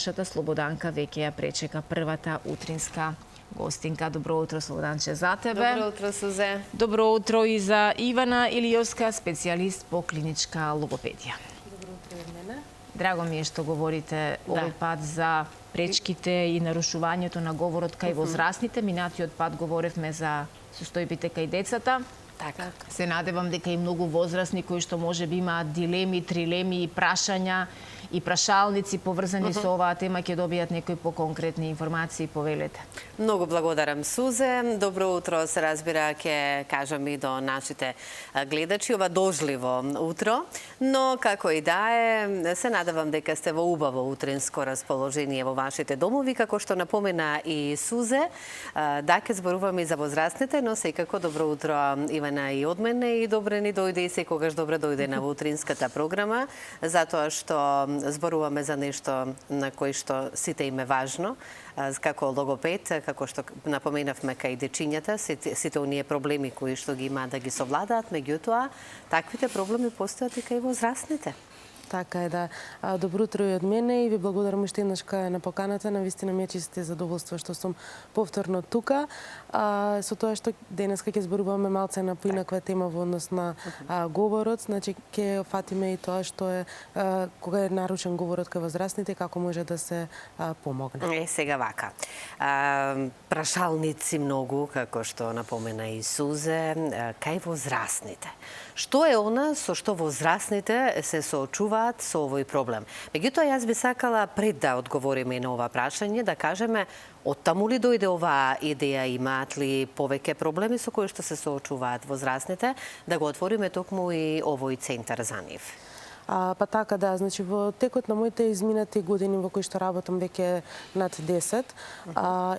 нашата Слободанка веќе ја пречека првата утринска гостинка. Добро утро, Слободанче, за тебе. Добро утро, Сузе. Добро утро и за Ивана Илиовска, специјалист по клиничка логопедија. Добро утро и од мене. Драго ми е што говорите овој пат за пречките и нарушувањето на говорот кај возрастните. Минатиот пат говоревме за состојбите кај децата. Така. Се надевам дека и многу возрастни кои што можеби имаат дилеми, трилеми и прашања и прашалници поврзани со оваа тема ќе добијат некои поконкретни информации, повелете. Многу благодарам, Сузе. Добро утро, се разбира, ќе кажам и до нашите гледачи ова дожливо утро, но како и да е, се надевам дека сте во убаво утринско расположение во вашите домови, како што напомена и Сузе. Да, ќе зборуваме и за возрастните, но секако добро утро, Ивана, и од мене, и добре ни дојде и секогаш добре дојде на утринската програма, затоа што зборуваме за нешто на кој што сите им е важно, како логопед, како што напоменавме кај дечињата, сите оние проблеми кои што ги имаат да ги совладаат, меѓутоа, таквите проблеми постојат и кај возрастните. Така е, да. Добро утро и од мене и ви благодарам уште еднаш на поканата. Навистина ми е чисто задоволство што сум повторно тука. Со тоа што денеска ќе зборуваме малце на поинаква тема во однос на говорот, значи ќе фатиме и тоа што е кога е нарушен говорот кај возрастните, како може да се помогне. Сега вака. Прашалници многу, како што напомена и Сузе, кај возрастните. Што е она со што возрастните се соочуваат со овој проблем? Меѓутоа, јас би сакала пред да одговориме на ова прашање, да кажеме оттаму ли дојде оваа идеја, имаат ли повеќе проблеми со кои што се соочуваат возрастните, да го отвориме токму и овој центар за нив. Па така, да, значи во текот на моите изминати години во кои што работам веќе над 10,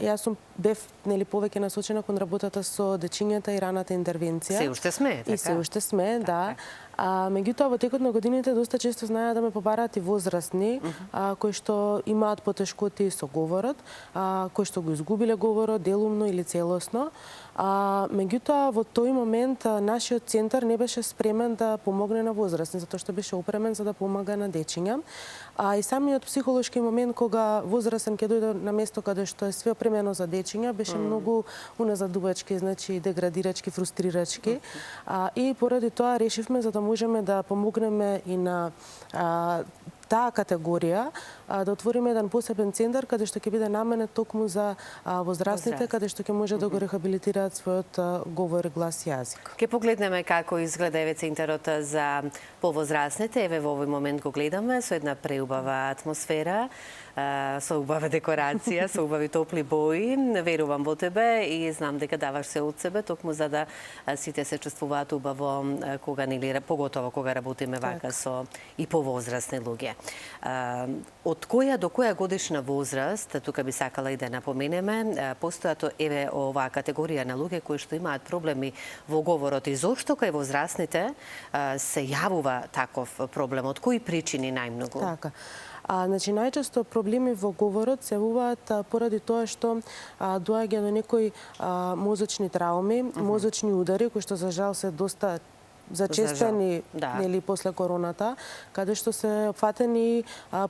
јас бев повеќе насочена кон работата со дечињата и раната интервенција. Се уште сме, така? И се уште сме, да. Меѓутоа, во текот на годините доста често знаеа да ме побараат и возрастни, кои што имаат потешкоти со говорот, кои што го изгубиле говорот делумно или целосно. Меѓутоа, во тој момент нашиот центар не беше спремен да помогне на возрастни, затоа што беше опремен за да помага на дечиња. И самиот психолошки момент кога возрастен ќе дојде на место каде што е све опремено за дечиња, беше многу уназадувачки, значи деградирачки, фрустрирачки. И поради тоа решивме за да можеме да помогнеме и на таа категорија, да отвориме еден посебен центар каде што ќе биде наменет токму за возрастните, каде што ќе може да го рехабилитираат својот говор, глас и јазик. Ќе погледнеме како изгледа еве центарот за повозрастните. Еве во овој момент го гледаме со една преубава атмосфера, со убава декорација, со убави топли бои. Верувам во тебе и знам дека даваш се од себе токму за да сите се чувствуваат убаво кога поготово кога работиме вака со и повозрастни луѓе. Од која до која годишна возраст, тука би сакала и да напоменеме, постојат еве оваа категорија на луѓе кои што имаат проблеми во говорот и зошто кај возрастните се јавува таков проблем, од кои причини најмногу? Така. Значи, најчесто проблеми во говорот се јавуваат поради тоа што доаѓа до некои мозочни трауми, мозочни удари, кои што за жал се доста зачестени нели после короната, каде што се опфатени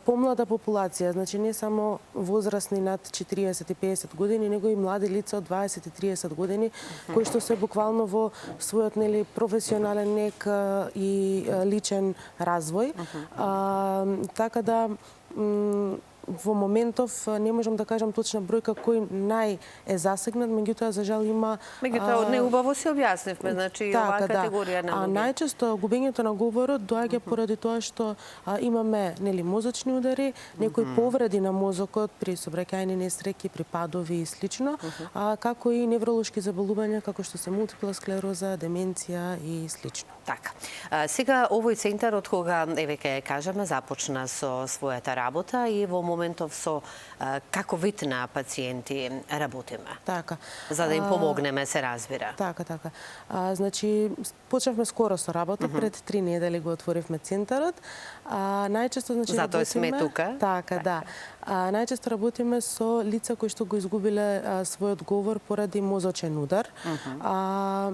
помлада популација, значи не само возрастни над 40 и 50 години, него и млади лица од 20 и 30 години, кои што се буквално во својот нели професионален нек и личен развој. Така да во моментов не можам да кажам точна бројка кој нај е засегнат, меѓутоа за жал има неубаво се објаснивме, значи оваа категорија на луѓе. Најчесто губењето на говорот доаѓа поради тоа што имаме нели мозочни удари, некои повреди на мозокот при сообраќајни несреќи, при падови и слично, како и невролошки заболувања како што се мултипла склероза, деменција и слично. Така. Сега овој центар од кога еве ќе кажеме започна со својата работа и во моментов со како вид на пациенти работиме. Така. За да им помогнеме, се разбира. Така. Значи почнавме скоро со работа, пред 3 недели го отворивме центарот. Најчесто значи затоа сме тука. Така, да. Најчесто работиме со лица кои што го изгубиле својот говор поради мозочен удар.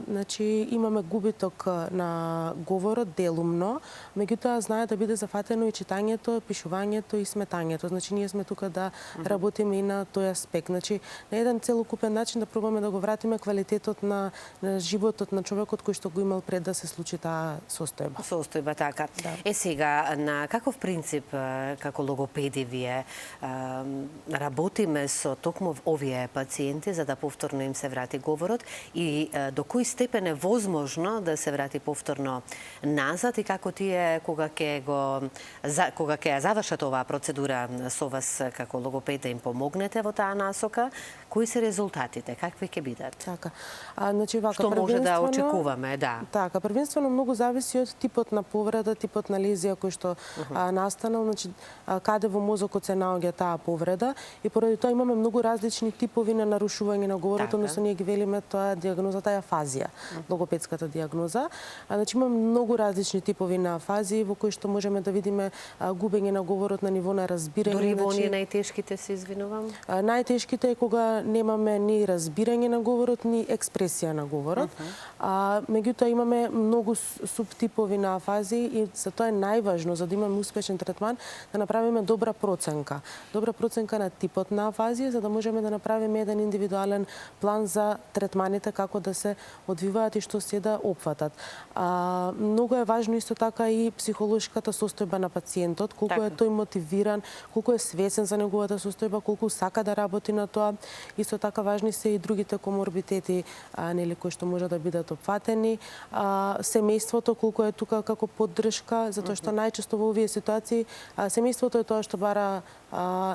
Значи имаме губиток на говорот делумно, меѓутоа знае да биде зафатено и читањето, пишувањето и сметањето. Значи ние сме тука да работиме и на тој аспект. Значи на еден целокупен начин да пробаме да го вратиме квалитетот на животот на човекот кој што го имал пред да се случи таа состојба. Состојба, така. Да. Сега, на каков принцип, како логопеди вие, работиме со токму овие пациенти за да повторно им се врати говорот и до кој степен е возможно да се врати повторно назад и како тие кога ќе ја завршат оваа процедура со вас како логопед да им помогнете во таа насока, кои се резултатите, какви ќе бидат? Така. Значи вака, што може да очекуваме, да. Така, првенствено многу зависи од типот на повреда, типот на лезија кој што настанал, значи каде во мозокот се наоѓа таа повреда и поради тоа имаме многу различни типови на нарушување на говорот, односно ние ги велиме тоа дијагнозата е афазија, логопедската дијагноза. Значи имаме многу различни типови на афазии во кои што можеме да видиме губење на говорот на ниво на разбирање. Дори во оние најтешките, се извинувам? Најтешките е кога немаме ни разбирање на говорот, ни експресија на говорот. Меѓутоа имаме многу субтипови на афазии и за тоа е најважно за да имаме успешен третман да направиме добра проценка. Добра проценка на типот на афазија за да можеме да направиме еден индивидуален план за третманите како да се одвиваат и што се да опфатат. Многу е важно исто така и психолошката состојба на пациентот, колку е тој мотивиран, колку е свесен за неговата состојба, колку сака да работи на тоа. Исто така важни се и другите коморбитети, нели, кои што може да бидат опфатени. Семејството колку е тука како поддршка, затоа што најчесто во овие ситуации семејството е тоа што бара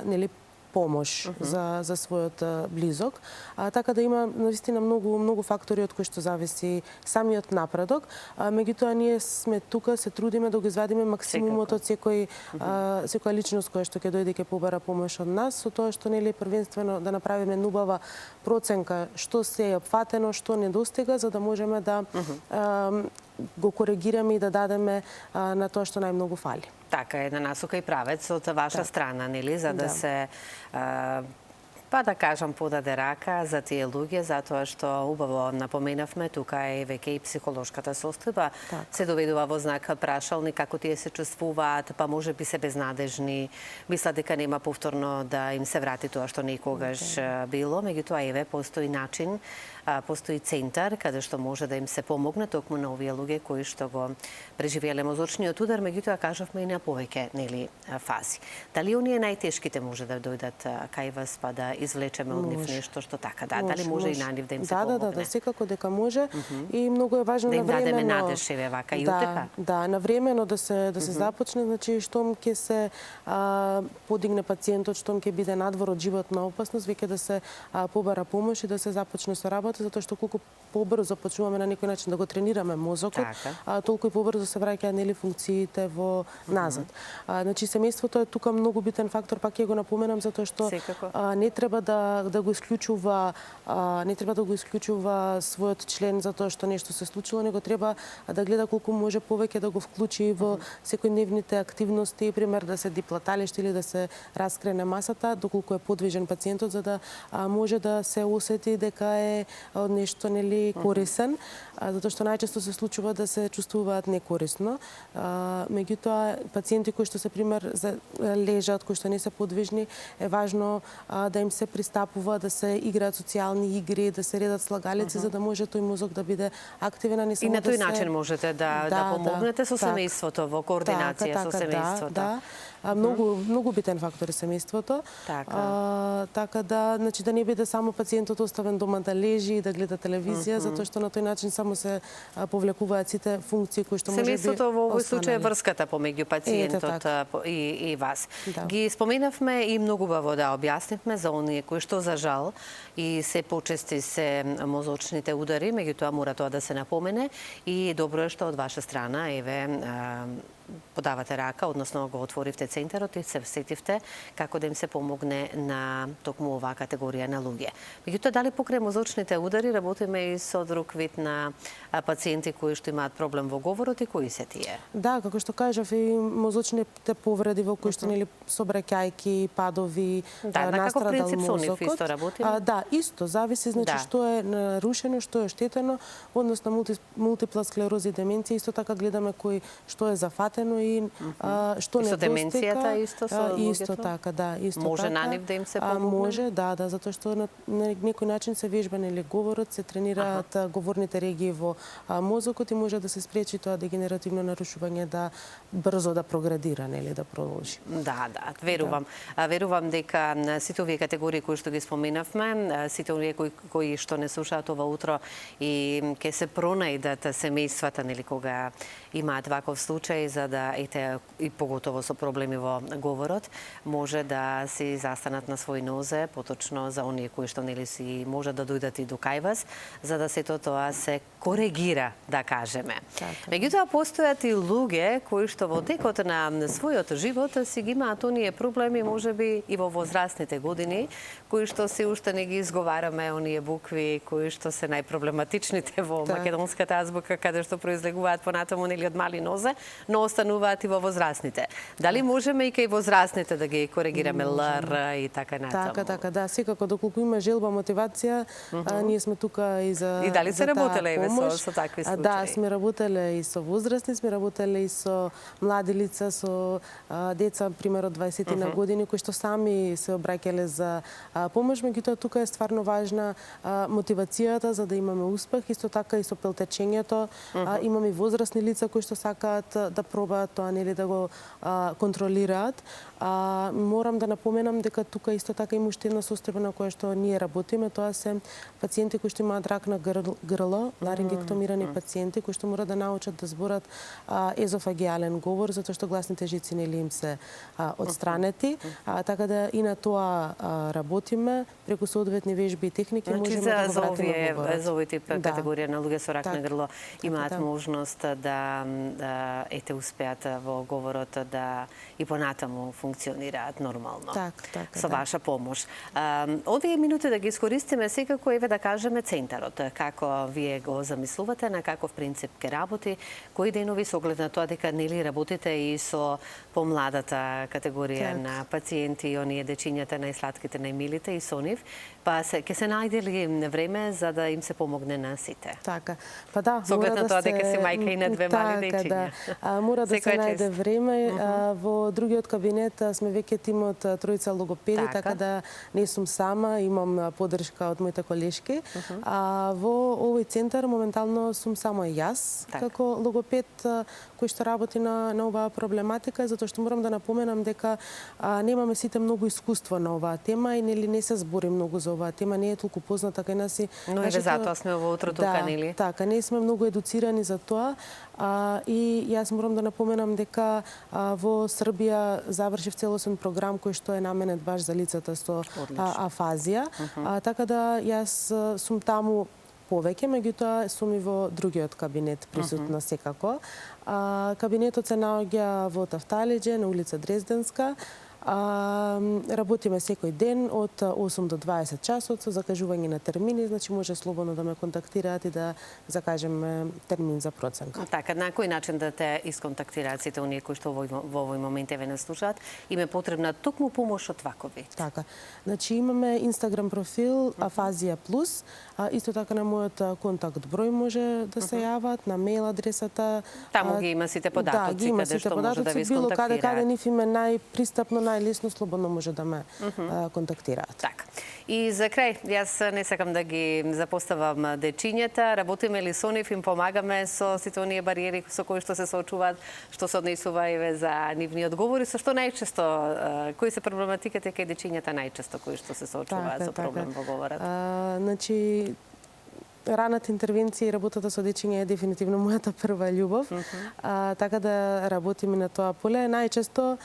нели помош за својот близок. Така да има навистина многу фактори од кои што зависи самиот напредок. Меѓутоа ние сме тука, се трудиме да го извадиме максимумот од секоја личност која што ќе дојде ќе побара помош од нас, со тоа што нели првенствено да направиме нубава проценка што се е опфатено, што недостига, за да можеме да го коригираме и да дадеме на тоа што најмногу фали. Така, една насока и правец од ваша страна, нели, за да се па да кажам подаде рака за тие луѓе, затоа што убаво напоменавме, тука е веќе и психолошката состојба, се доведува во знак прашални како тие се чувствуваат, па може би се безнадежни, мислат дека нема повторно да им се врати тоа што некогаш било, меѓутоа еве постои начин, постои центар каде што може да им се помогне токму на овие луѓе кои што го преживеле мозочниот удар, меѓутоа кажавме и на повеќе нели фази. Дали оние најтешките може да дојдат кај вас па да извлечеме од нив нешто што така, дали може и на нив да им се помогне? Да, секако дека може и многу е важно да им навремено дадеме надеж еве вака и утеха. Да, навремено да се започне, значи штом ќе се подигне пациентот, штом ќе биде надвор од животна опасност, веќе да се побара помош и да се започне со работа, затоа што колку побрзо почнуваме на некој начин да го тренираме мозокот, толку и побрзо се враќаат нели функциите во назад. Значи семејството е тука многу битен фактор, пак ќе го напоменам затоа што не треба да го исклучува својот член затоа што нешто се случило, него треба да гледа колку може повеќе да го вклучи во секојдневните активности, пример да се дипла талеште или да се раскрене масата, доколку е подвижен пациентот за да може да се осети дека е од нешто нели корисен, затоа што најчесто се случува да се чувствуваат некорисно. Меѓутоа пациенти кои што се пример лежат, кои што не се подвижни, е важно да им се пристапува, да се играат социјални игри, да се редат слагалици за да може тој мозок да биде активен, а не само и на тој начин можете да помогнете со семејството во координација со семејството. Да. Многу битен фактор е семејството. Така да, значи да не биде само пациентот оставен дома да лежи и да гледа телевизија, затоа што на тој начин само се повлекуваат сите функции кои што можеби семејството во овој случај е врската помеѓу пациентот и вас. Ги споменавме и многу убаво да објаснивме за оние кои што за жал и се почести се мозочните удари, меѓутоа мора тоа да се напомене и добро е што од ваша страна еве подавате рака, односно го отворивте центарот и се сетивте како да им се помогне на токму оваа категорија на луѓе. Меѓутоа, дали покрај мозочните удари работиме и со друг вид на пациенти кои што имаат проблем во говорот и кои се тие? Да, како што кажав, и мозочните повреди во кои што нели собраќајки, падови, каков принцип со нив мозокот. исто работиме? Да, исто зависи значи што е нарушено, што е штетено, однос на мултипла склероза и деменција, исто така гледаме што е зафатено и што недостига. И со деменцијата исто со луѓето? Исто така, да, исто Може така. на нив да им се помогне? Може, да, затоа што на некој начин се вежба нели говорот, се тренираат говорните регии во мозокот и може да се спречи тоа дегенеративно нарушување да брзо да проградира, нели да продолжи. Да, верувам. Верувам дека сите овие категории кои што ги споменавме, сите овие кои што не слушаат ова утро и ќе се пронајдат семејствата, нели, кога имаат ваков случај, за да и поготово со проблеми во говорот, може да си застанат на свој нозе, поточно за оние кои што нели си може да дојдат и до кај вас, за да сето тоа се коригира, да кажеме. Меѓутоа, постојат и луѓе кои што во текот на својот живот си ги имаат оние проблеми, можеби и во возрастните години, кои што се уште не ги изговараме, оние букви кои што се најпроблематичните во македонската азбука, каде што произлегуваат понатаму нели од мали нозе, но остануваат и во возрастните. Дали можеме и кај возрастните да ги коригираме ЛР и така натаму? Така, да, секако доколку има желба, мотивација, ние сме тука и за и дали се работеле со такви случаи? Да, сме работеле и со возрастни, сме работеле и со млади лица, со деца, пример од 20 на години, кои што сами се обраќале за помош, меѓутоа тука е стварно важна мотивацијата за да имаме успех, исто така и со пелтечењето. Имаме и возрастни лица кои што сакаат да пробаат тоа, нели да го контролираат. Морам да напоменам дека тука исто така има уште една состојба на која што ние работиме, тоа се пациенти кои што имаат рак на грло, ларингектомирани пациенти кои што мора да научат да зборат езофагиален говор, затоа што гласните жици нели им се отстранети, така да и на тоа работиме преку соодветни вежби и техники можеме да го вратиме во говорот. За овој тип категорија на луѓе со рак на грло имаат можност да успеат во говорот да и понатаму функционираат нормално. Со ваша помош. Овие минути да ги искористиме секако да кажеме центарот, како вие го замислувате, на каков принцип ќе работи, кои денови со оглед на тоа дека нели работите и со помладата категорија на пациенти, оние дечињата најслатките, најмилите и со нив, па ќе се најде ли време за да им се помогне на сите? Така. Па да, со оглед на тоа дека си мајка и на две мали дечиња. Мора да се најде време. Во другиот кабинет сме веќе тимот тројца логопеди, така да не сум сама, имам поддршка од моите колешки. Во овој центар моментално сум само јас како логопед кој што работи на оваа проблематика, затоа што морам да напоменам дека немаме сите многу искуство на оваа тема и нели не се збори многу за оваа тема, не е толку позната кај нас и но и затоа сме во утро тука, нели? Така, не сме многу едуцирани за тоа. И јас морам да напоменам дека во Србија завршив целосен програм кој што е наменет баш за лицата со афазија, така да јас сум таму повеќе, меѓутоа сум и во другиот кабинет присутна секако. Кабинетот се наоѓа во Тафталиџе на улица Дрезденска. Работиме секој ден од 8 до 20 часот со закажување на термини, значи може слободно да ме контактираат и да закажеме термин за проценка. Така, на кој начин да те исконтактираат сите оние кои што во овој момент еве не слушаат, им е потребна токму помош од вакови? Така, значи имаме Инстаграм профил Афазија Плюс, исто така на мојот контакт број може да се јават, на мејл адресата. Таму ги има сите податоци, каде што може да ви било каде нив им е најпристапно, најлесно, слободно може да ме контактираат. Така. И за крај, јас не сакам да ги запоставам дечињата, работиме ли со нив, им помагаме со сите оние бариери со кои што се соочуваат, што се однесува еве за нивни одговори, со што најчесто, кои се проблематиките кај дечињата најчесто кои што се соочуваат со проблем во говорот? Значи, раната интервенција и работата со дечиња е дефинитивно мојата прва љубов. Така да работиме на тоа поле. Најчесто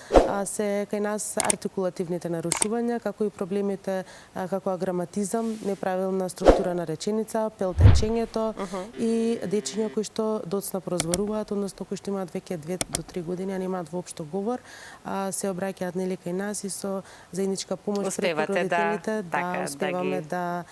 се кај нас артикулативните нарушувања, како и проблемите како аграматизам, неправилна структура на реченица, пелтечењето и дечиња кои што доцна прозборуваат, односно кои што имаат веќе 2 до 3 години, а немаат воопшто говор, се обраќаат нели кај нас и со заедничка помош преку родителите успеваме да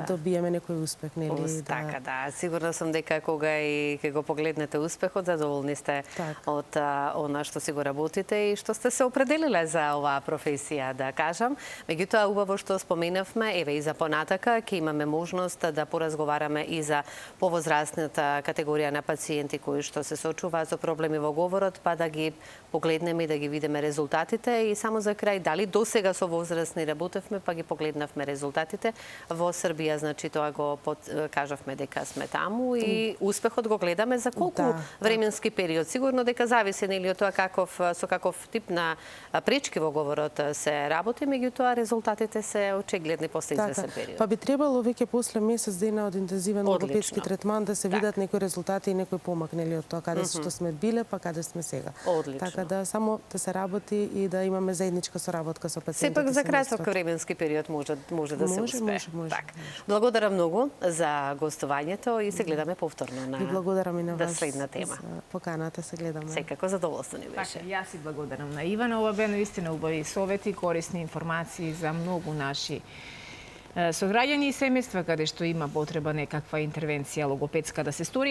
добиеме некој успех, нели? Така, да. Сигурна сум дека кога и го погледнете успехот, задоволни сте од она што си го работите и што сте се определиле за оваа професија, да кажам. Меѓутоа, убаво што споменавме, еве и за понатака, ќе имаме можност да поразговараме и за повозрастната категорија на пациенти кои што се соочуваат со проблеми во говорот, па да ги погледнеме и да ги видиме резултатите. И само за крај, дали досега со возрастни работевме, па ги погледнавме резултатите. Во Србија, значи, тоа го кажавме дека сме таму и успехот го гледаме за колку временски период. Сигурно дека зависи нели од тоа со каков тип на пречки во говорот се работи, меѓутоа резултатите се очигледни после извесен период. Па би требало веќе после месец дена од интензивен логопедски третман да се видат некои резултати и некој помак нели од тоа каде што сме биле, па каде сме сега. Така да само да се работи и да имаме заедничка соработка со пациентите. Сепак за краток временски период може да се успее. Благодарам многу за гостувањето и се гледаме повторно на благодарам и на вас следна тема. Поканата се гледаме. Секако задоволство ни беше. Така, јас и благодарам на Ивана. Ова беа наистина убави совети, корисни информации за многу наши сограѓани и семејства каде што има потреба некаква интервенција логопедска да се стори.